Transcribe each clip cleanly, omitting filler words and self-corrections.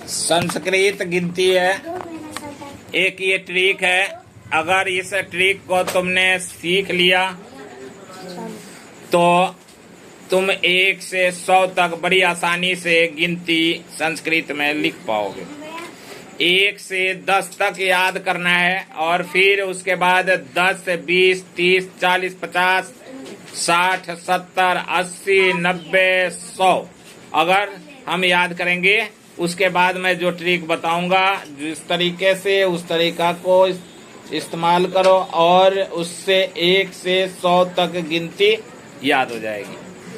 संस्कृत गिनती है। एक ये ट्रिक है, अगर इस ट्रिक को तुमने सीख लिया तो तुम 1 से 100 तक बड़ी आसानी से गिनती संस्कृत में लिख पाओगे। 1 से 10 तक याद करना है और फिर उसके बाद 10, 20, 30, 40, 50, 60, 70, 80, 90, 100 अगर हम याद करेंगे, उसके बाद मैं जो ट्रिक बताऊंगा जिस तरीके से उस तरीका को इस्तेमाल करो और उससे 1 से 100 तक गिनती याद हो जाएगी।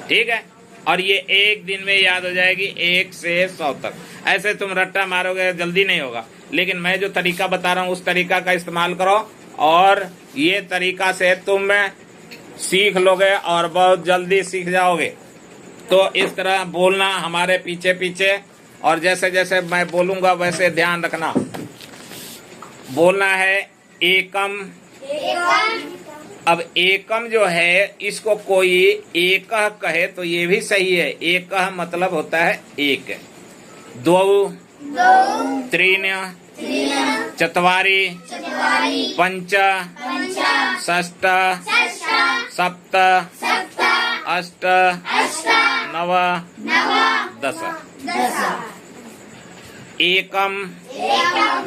ठीक है, और ये एक दिन में याद हो जाएगी 1 से 100 तक। ऐसे तुम रट्टा मारोगे जल्दी नहीं होगा, लेकिन मैं जो तरीका बता रहा हूँ उस तरीका का इस्तेमाल करो और ये तरीका से तुम सीख लोगे और बहुत जल्दी सीख जाओगे। तो इस तरह बोलना हमारे पीछे पीछे, और जैसे जैसे मैं बोलूंगा वैसे ध्यान रखना। बोलना है एकम। अब एकम जो है इसको कोई एकह कहे तो ये भी सही है, एकह मतलब होता है एक। द्वौ, त्रीन, चत्वारि, पंच, षष्ठ, सप्त, अष्ट, नव, 10। एकम,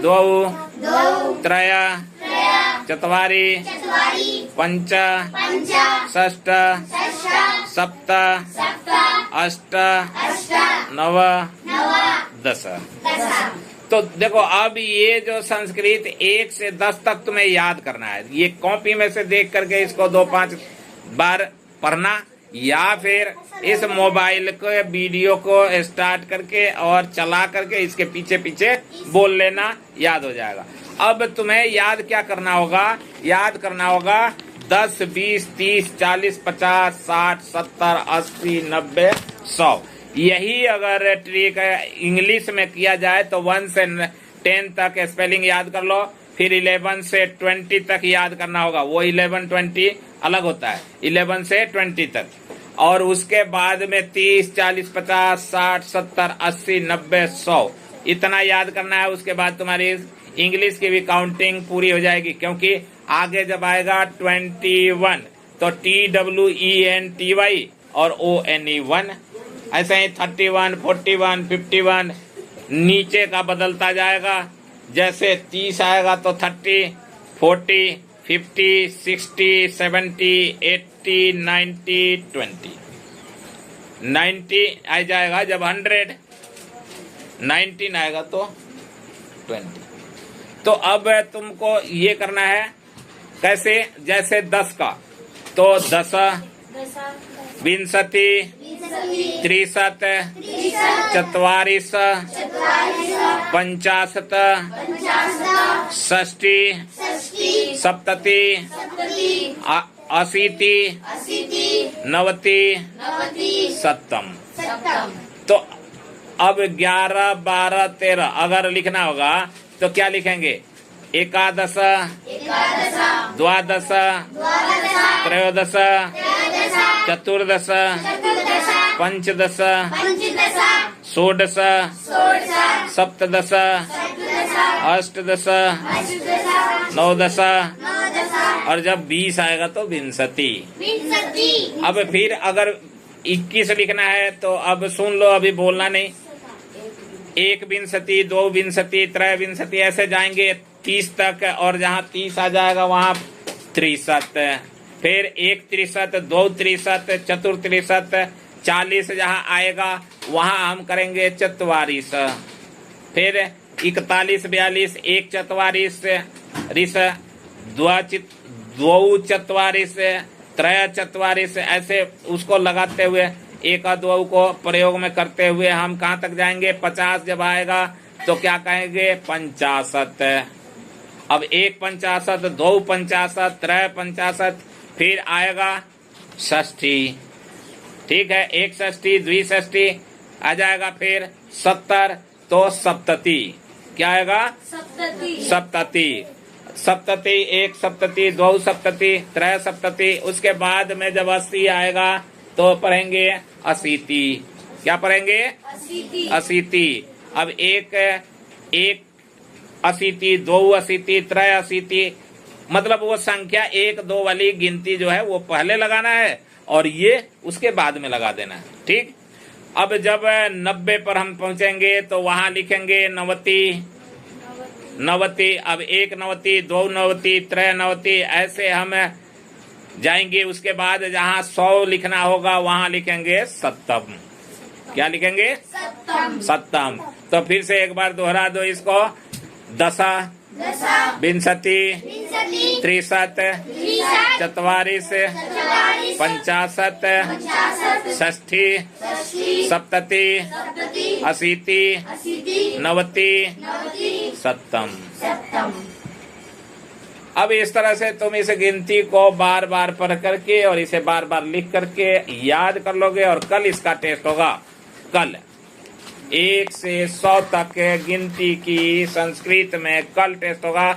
द्वौ, त्रय, चत्वारि, पंच, षष्ठ, सप्त, अष्ट, नव, 10। तो देखो, अब ये जो संस्कृत 1 से 10 तक तुम्हें याद करना है। ये कॉपी में से देख करके इसको 2-5 बार पढ़ना, या फिर इस मोबाइल को वीडियो को स्टार्ट करके और चला करके इसके पीछे पीछे बोल लेना, याद हो जाएगा। अब तुम्हें याद क्या करना होगा? याद करना होगा 10, 20, 30, 40, 50, 60, 70, 80, 90, 100। यही अगर ट्रिक इंग्लिश में किया जाए तो 1 से 10 तक स्पेलिंग याद कर लो, फिर 11 से 20 तक याद करना होगा। वो 11, 20 अलग होता है, 11 से 20 तक। और उसके बाद में 30, 40, 50, 60, 70, 80, 90, 100 इतना याद करना है। उसके बाद तुम्हारी इंग्लिश की भी काउंटिंग पूरी हो जाएगी, क्योंकि आगे जब आएगा 21 तो TWENTY और ONE1, ऐसे ही 31, 41, 51 नीचे का बदलता जाएगा। जैसे 30 आएगा तो 30, 40, 50, 60, 70, 80, 90, 20, 90 आ जाएगा। जब 100, 19 आएगा तो 20। तो अब तुमको ये करना है कैसे? जैसे 10 का तो 10, 20, 30, 40, 50, 60, 70, 80, 90, 70। तो अब 11, 12, 13 अगर लिखना होगा तो क्या लिखेंगे? एकादश, द्वादश, त्रयोदश, चतुर्दश, पंचदश, षोडश, सप्तदश, अष्टदश, नवदश, और जब 20 आएगा तो विंशति। अब फिर अगर 21 लिखना है तो अब सुन लो, अभी बोलना नहीं। 1 विंशति, 2 विंशति, 3 विंशति, ऐसे जाएंगे 30 तक, और जहाँ 30 आ जाएगा वहाँ 63, फिर 1 63, 2 63, 4 63, 40 जहाँ आएगा वहाँ हम करेंगे 44, फिर 41, 42, 1 44, 2 44, 3 44, ऐसे उसको लगाते हुए 1 और 2 को प्रयोग में करते हुए हम कहाँ तक जाएंगे? 50 जब आएगा तो क्या कहेंगे? 50। अब 1 50, 2 50, 3 50, फिर आएगा 60। ठीक है, 1 60, 2 60 आ जाएगा, फिर 70 तो सप्तति। क्या आएगा? सप्तति। सप्तति, 1 सप्तति, 2 सप्तति, 3 सप्तति। उसके बाद में जब 80 आएगा तो पढ़ेंगे अशीति। क्या पढ़ेंगे? अशीति। अब एक अशीति, दो अशीति, त्रय अशीति, मतलब वो संख्या 1 2 वाली गिनती जो है वो पहले लगाना है और ये उसके बाद में लगा देना है। ठीक। अब जब 90 पर हम पहुंचेंगे तो वहां लिखेंगे नवति, नवति। अब 1 नवति, 2 नवति, 3 नवति, ऐसे हम जाएंगे। उसके बाद जहां 100 लिखना होगा वहां लिखेंगे सत्तम। क्या लिखेंगे? सत्तम। तो फिर से एक बार दोहरा दो इसको। दशा, विंशति, त्रिशत, चत्वारिश, पंचाशत, षष्ठी, सप्तति, अशीति, नवति, सत्तम। अब इस तरह से तुम इस गिनती को बार बार पढ़ करके और इसे बार बार लिख करके याद कर लोगे और कल इसका टेस्ट होगा। कल 1 से 100 तक गिनती की संस्कृत में कल टेस्ट होगा।